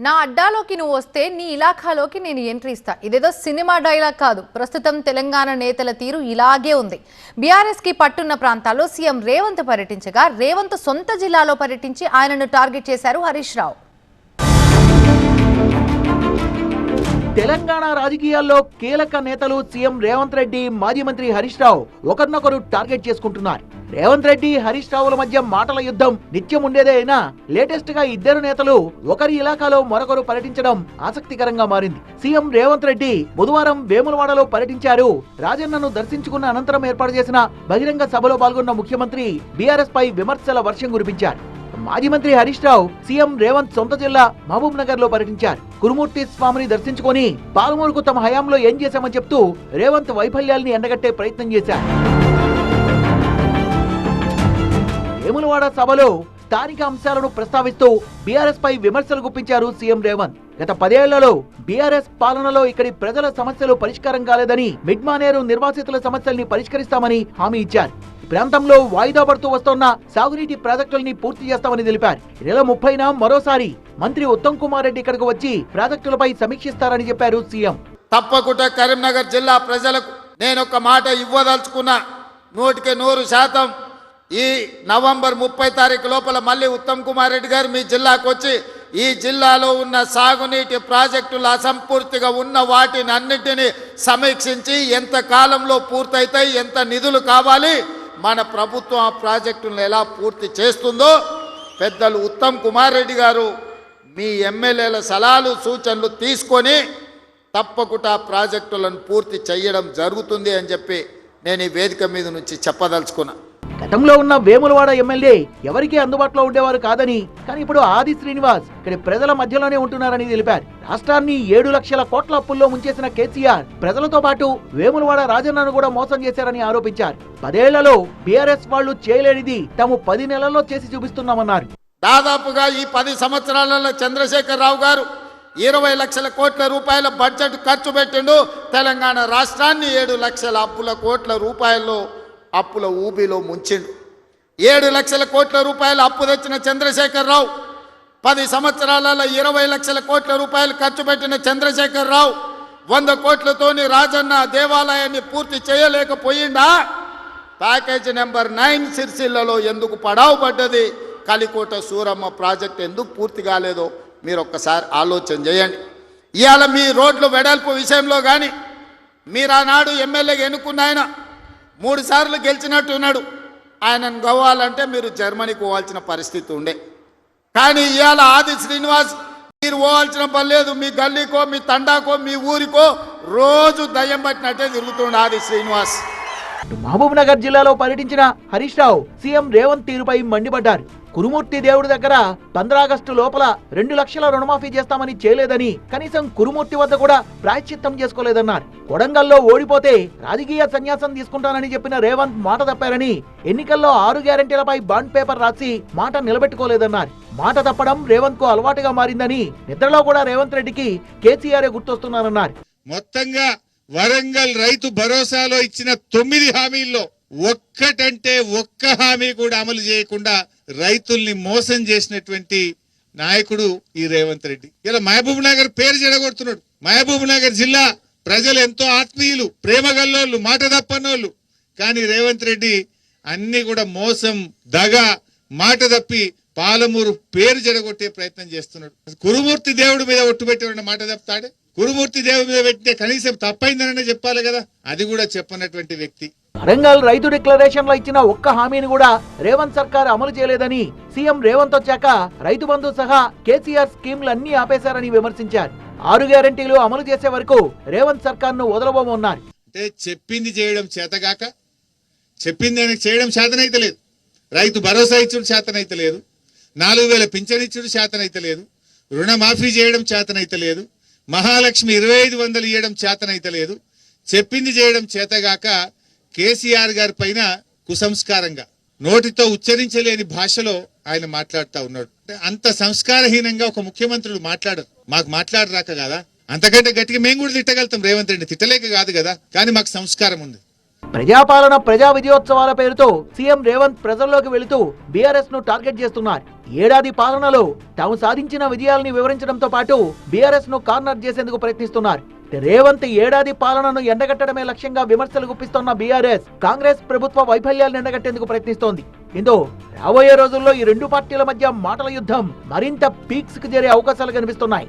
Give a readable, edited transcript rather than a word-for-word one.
నా అడ్డాలోకి నువ్వు వస్తే నీ ఇలాఖాలోకి నేను ఎంట్రీ ఇస్తా. ఇదేదో సినిమా డైలాగ్ కాదు. ప్రస్తుతం తెలంగాణ నేతల తీరు ఇలాగే ఉంది. బీఆర్ఎస్ కి పట్టున్న ప్రాంతాల్లో సీఎం రేవంత్ పర్యటించగా రేవంత్ సొంత జిల్లాలో పర్యటించి ఆయనను టార్గెట్ చేశారు హరీష్ రావు. తెలంగాణ రాజకీయాల్లో కీలక నేతలు సీఎం రేవంత్ రెడ్డి, మాజీ మంత్రి హరీష్ రావు ఒకరినొకరు టార్గెట్ చేసుకుంటున్నారు. రేవంత్ రెడ్డి, హరీష్ రావుల మధ్య మాటల యుద్ధం నిత్యం ఉండేదే అయినా లేటెస్ట్ గా ఇద్దరు నేతలు ఒకరి ఇలాకాలో మరొకరు పర్యటించడం ఆసక్తికరంగా మారింది. సీఎం రేవంత్ రెడ్డి బుధవారం వేములవాడలో పర్యటించారు. రాజన్నను దర్శించుకున్న అనంతరం ఏర్పాటు చేసిన బహిరంగ సభలో పాల్గొన్న ముఖ్యమంత్రి బీఆర్ఎస్ పై విమర్శల వర్షం కురిపించారు. మాజీ మంత్రి హరీష్ రావు సీఎం రేవంత్ సొంత జిల్లా మహబూబ్ నగర్ లో పర్యటించారు. కురుమూర్తి స్వామిని దర్శించుకొని పాలమూరుకు తమ హయాంలో ఏం చేశామని చెప్తూ రేవంత్ వైఫల్యాల్ని ఎండగట్టే ప్రయత్నం చేశారు. వేములవాడ సభలో స్థానిక అంశాలను ప్రస్తావిస్తూ బీఆర్ఎస్ పై విమర్శలు గుప్పించారు సీఎం రేవంత్. గత 10 ఏళ్లలో బీఆర్ఎస్ పాలనలో ఇక్కడి ప్రజల సమస్యలు పరిష్కారం కాలేదని, మిడ్మానేరు నిర్వాసితుల సమస్యల్ని పరిష్కరిస్తామని హామీ ఇచ్చారు. ప్రాంతంలో వాయిదా పడుతూ వస్తున్న సాగునీటి ప్రాజెక్టుల్ని పూర్తి చేస్తామని తెలిపారు. ఈ నెల 30న మరోసారి మంత్రి ఉత్తమ్ కుమార్ రెడ్డి ఇక్కడికి వచ్చి ప్రాజెక్టులపై సమీక్షిస్తారని చెప్పారు సీఎం. తప్పకుండా కరీంనగర్ జిల్లా ప్రజలకు నేను ఒక మాట ఇవ్వదలుచుకున్నా. 100% ఈ నవంబర్ 30 తారీఖు లోపల మళ్ళీ ఉత్తమ్ కుమార్ రెడ్డి గారు మీ జిల్లాకు వచ్చి ఈ జిల్లాలో ఉన్న సాగునీటి ప్రాజెక్టులు అసంపూర్తిగా ఉన్న వాటిని అన్నిటినీ సమీక్షించి ఎంత కాలంలో పూర్తయితాయి, ఎంత నిధులు కావాలి, మన ప్రభుత్వం ఆ ప్రాజెక్టులను ఎలా పూర్తి చేస్తుందో పెద్దలు ఉత్తమ్ కుమార్ రెడ్డి గారు మీ ఎమ్మెల్యేల సలహాలు సూచనలు తీసుకొని తప్పకుండా ఆ ప్రాజెక్టులను పూర్తి చేయడం జరుగుతుంది అని చెప్పి నేను ఈ వేదిక మీద నుంచి చెప్పదలుచుకున్నా. గతంలో ఉన్న వేములవాడ ఎమ్మెల్యే ఎవరికీ అందుబాటులో ఉండేవారు కాదని, కానీ ఇప్పుడు ఆది శ్రీనివాస్ ఇక్కడ ప్రజల మధ్యలోనే ఉంటున్నారని తెలిపారు. రాష్ట్రాన్ని 7 లక్షల కోట్ల అప్పుల్లో ముంచేసిన కేసీఆర్ ప్రజలతో పాటు వేములవాడ రాజన్నను కూడా మోసం చేశారని ఆరోపించారు. 10 ఏళ్లలో బీఆర్ఎస్ వాళ్లు చేయలేనిది తాము 10 నెలల్లో చేసి చూపిస్తున్నామన్నారు. దాదాపుగా ఈ 10 సంవత్సరాలలో చంద్రశేఖర్ రావు గారు 20 లక్షల కోట్ల రూపాయల బడ్జెట్ ఖర్చు పెట్టిండు. తెలంగాణ రాష్ట్రాన్ని 7 లక్షల కోట్ల రూపాయల్లో అప్పుల ఊబిలో ముంచిండు. 7 లక్షల కోట్ల రూపాయల అప్పు తెచ్చిన చంద్రశేఖర్ రావు, 10 సంవత్సరాలలో 20 లక్షల కోట్ల రూపాయలు ఖర్చు పెట్టిన చంద్రశేఖర్ రావు 100 కోట్లతోని రాజన్న దేవాలయాన్ని పూర్తి చేయలేకపోయిందా? ప్యాకేజ్ నెంబర్ 9 సిరిసిల్లలో ఎందుకు పడావు పడ్డది? కలికోట సూరమ్మ ప్రాజెక్ట్ ఎందుకు పూర్తి కాలేదో మీరు ఒక్కసారి ఆలోచన చేయండి. ఇవాళ మీ రోడ్లు వెడల్పు విషయంలో కానీ మీరు ఆనాడు ఎమ్మెల్యేగా ఎన్నుకున్న ఆయన 3 సార్లు గెలిచినట్టు ఉన్నాడు. ఆయనను గవ్వాలంటే మీరు జర్మనీకి పోవాల్సిన పరిస్థితి ఉండే. కానీ ఇవాళ ఆది శ్రీనివాస్ మీరు పోవాల్సిన పని లేదు. మీ గల్లీకో, మీ తండాకో, మీ ఊరికో రోజు దయ్యం పట్టినట్టే తిరుగుతుండే ఆది శ్రీనివాస్. మహబూబ్ నగర్ జిల్లాలో పర్యటించిన హరీష్ రావు సీఎం రేవంత్ తీరుపై మండిపడ్డారు. కురుమూర్తి దేవుడి దగ్గర 15 ఆగస్టు లోపల 2 లక్షల రుణమాఫీ చేస్తామని చేయలేదని, కనీసం కురుమూర్తి వద్ద కూడా ప్రాయశ్చిత్తం చేసుకోలేదన్నారు. కొడంగల్లో ఓడిపోతే రాజకీయ సన్యాసం తీసుకుంటానని చెప్పిన రేవంత్ మాట తప్పారని, ఎన్నికల్లో 6 గ్యారెంటీలపై బాండ్ పేపర్ రాసి మాట నిలబెట్టుకోలేదన్నారు. మాట తప్పడం రేవంత్ కు అలవాటుగా మారిందని, నిద్రలో కూడా రేవంత్ రెడ్డికి కేసీఆర్ గుర్తొస్తున్నారన్నారు. మొత్తంగా వరంగల్ రైతు భరోసాలో ఇచ్చిన 9 హామీల్లో ఒక్కటంటే ఒక్క హామీ కూడా అమలు చేయకుండా రైతుల్ని మోసం చేసినటువంటి నాయకుడు ఈ రేవంత్ రెడ్డి. ఇలా మహబూబ్ నగర్ పేరు చెడగొడుతున్నాడు. మహబూబ్ నగర్ జిల్లా ప్రజలు ఎంతో ఆత్మీయులు, ప్రేమ గల్లోళ్ళు, మాట తప్పనోళ్ళు. కానీ రేవంత్ రెడ్డి అన్ని కూడా మోసం, దగ, మాట తప్పి పాలమూరు పేరు చెడగొట్టే ప్రయత్నం చేస్తున్నాడు. కురుమూర్తి దేవుడి మీద ఒట్టు పెట్టిన మాట తప్పుతాడే. కురుమూర్తి దేవుడి మీద పెట్టితే కనీసం తప్పైందనే చెప్పాలి కదా, అది కూడా చెప్పనటువంటి వ్యక్తి. వరంగల్ రైతు డిక్లరేషన్ లో ఇచ్చిన ఒక్క హామీని కూడా రేవంత్ సర్కార్ అమలు చేయలేదని, సీఎం రేవంత్ వచ్చాక రైతు బంధు సహా కేసీఆర్ స్కీమ్లన్నీ ఆపేశారని విమర్శించారు. 6 గ్యారెంటీలు అమలు చేసే వరకు రేవంత్ సర్కార్ ను వదలబోమన్నారు. అంటే చెప్పింది చేయడం చేతగాక, చెప్పింది ఆయనకు చేయడం చేతనైతే లేదు. రైతు భరోసా ఇచ్చుడు చేతనైతే లేదు, 4000 పింఛన్ ఇచ్చుడు చేతనైతే లేదు, రుణమాఫీ చేయడం చేతనైతే లేదు, మహాలక్ష్మి 2500 ఇవ్వడం చేతనైతే లేదు. చెప్పింది చేయడం చేతగాక కేసీఆర్ గారి పైన కుసంస్కారంగా, నోటితో ఉచ్చరించలేని భాషలో ఆయన మాట్లాడుతూ ఉన్నాడు. అంత సంస్కారహీనంగా ఒక ముఖ్యమంత్రులు మాట్లాడరు. మాకు మాట్లాడరాక కదా, అంతకంటే గట్టిగా మేము కూడా తిట్టగలుగుతాం. రేవంత్ రెడ్డి తిట్టలేక కాదు కదా, కానీ మాకు సంస్కారం ఉంది. ప్రజాపాలన ప్రజా విజయోత్సవాల పేరుతో సీఎం రేవంత్ ప్రజల్లోకి వెళుతూ బీఆర్ఎస్ ను టార్గెట్ చేస్తున్నారు. ఏడాది పాలనలో తాము సాధించిన విజయాల్ని వివరించడంతో పాటు బీఆర్ఎస్ ను కార్నర్ చేసేందుకు ప్రయత్నిస్తున్నారు. రేవంత్ ఏడాది పాలనను ఎండగట్టడమే లక్ష్యంగా విమర్శలు గుప్పిస్తున్న బీఆర్ఎస్ కాంగ్రెస్ ప్రభుత్వ వైఫల్యాలను ఎండగట్టేందుకు ప్రయత్నిస్తోంది. దీంతో రాబోయే రోజుల్లో ఈ రెండు పార్టీల మధ్య మాటల యుద్ధం మరింత పీక్స్ కు చేరే అవకాశాలు కనిపిస్తున్నాయి.